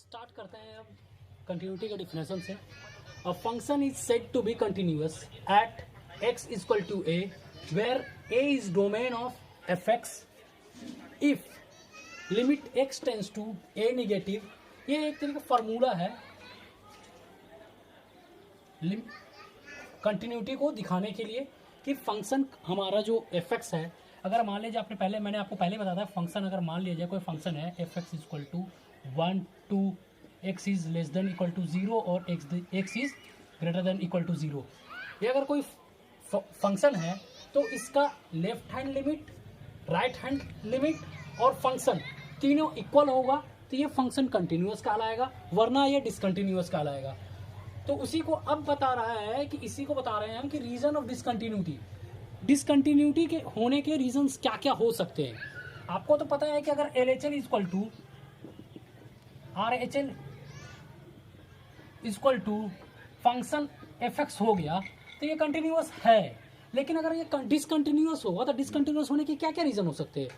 Start करते हैं अब कंटिन्यूटी के डिफिनेशन से। A function is said to be continuous at X equal to A where A is domain of F X if limit X tends to A negative. ये एक तरीके का formula है कंटिन्यूटी को दिखाने के लिए कि फंक्शन हमारा जो एफ एक्स है, अगर मान लीजिए मैंने आपको पहले बताया था, फंक्शन अगर मान लिया जाए कोई फंक्शन है F X equal to 1 2 X is less than equal to 0 और X is greater than equal to 0। ये अगर कोई फंक्शन है तो इसका left hand limit, right hand limit और फंक्शन तीनों इक्वल होगा तो ये फंक्शन कंटिन्यूअस कहलाएगा, वरना ये डिसकंटिन्यूअस कहलाएगा। तो उसी को अब बता रहा है कि इसी को बता रहे हैं हम कि रीजन ऑफ डिसकंटिन्यूटी के होने के रीजंस क्या क्या हो सकते हैं। आपको तो पता है कि अगर L H L equal to R H L equal to function F X हो गया तो ये कंटिन्यूअस है, लेकिन अगर ये डिसकंटिन्यूअस होगा तो डिसकंटिन्यूअस होने के क्या क्या रीजन हो सकते हैं।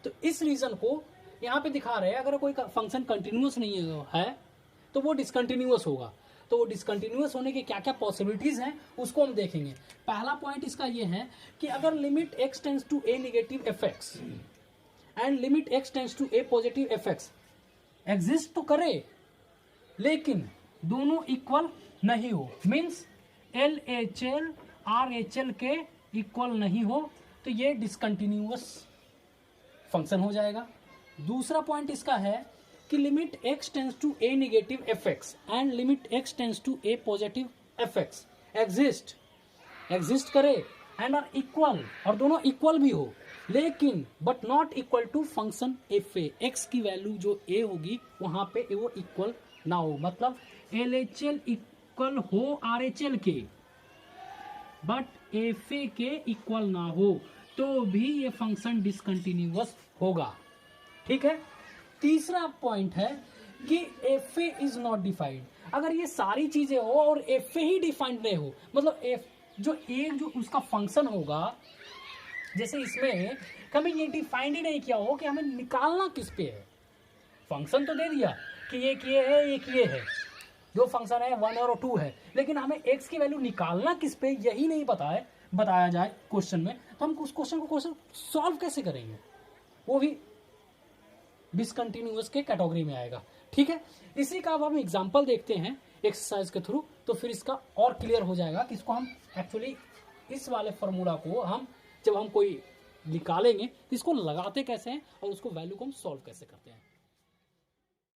तो इस रीजन को यहाँ पे दिखा रहे हैं। अगर कोई फंक्शन कंटिन्यूअस नहीं है तो वो डिसकंटिन्यूअस होगा। तो वो डिसकंटिन्यूअस होने की क्या क्या पॉसिबिलिटीज हैं उसको हम देखेंगे। पहला पॉइंट इसका ये है कि अगर limit X tends to A negative F X and limit X tends to A positive F X exist तो करे लेकिन दोनों इक्वल नहीं हो, means L H L R H L के इक्वल नहीं हो, तो ये डिसकंटिन्यूअस फंक्शन हो जाएगा। दूसरा पॉइंट इसका है कि limit x tends to a negative F X and limit x tends to a positive F X exist करे एंड आर इक्वल, और दोनों इक्वल भी हो, लेकिन but not equal to function F A. X की वैल्यू जो a होगी वहां पे वो इक्वल ना हो, मतलब एल एच एल इक्वल हो आर एच एल के बट एफ ए के इक्वल ना हो, तो भी ये फंक्शन डिसकंटिन्यूअस होगा। ठीक है। तीसरा पॉइंट है कि F A is not defined. अगर ये सारी चीजें हो और एफ ए ही डिफाइंड नहीं हो, मतलब एफ जो उसका फंक्शन होगा, जैसे इसमें कभी ये डिफाइंड ही नहीं किया हो कि हमें निकालना किस पे है। फंक्शन तो दे दिया कि एक ये है एक ये है, जो फंक्शन है 1 और 2 है, लेकिन हमें एक्स की वैल्यू निकालना किस पे यही नहीं बताया जाए क्वेश्चन में, तो हम उस क्वेश्चन सॉल्व कैसे करेंगे, वो भी डिसकंटिन्यूअस के कैटेगरी में आएगा। ठीक है। इसी का अब हम एग्जांपल देखते हैं एक्सरसाइज के थ्रू, तो फिर इसका और क्लियर हो जाएगा कि इसको हम एक्चुअली इस वाले फॉर्मूला को हम जब हम कोई निकालेंगे तो इसको लगाते कैसे हैं और उसको वैल्यू को हम सॉल्व कैसे करते हैं।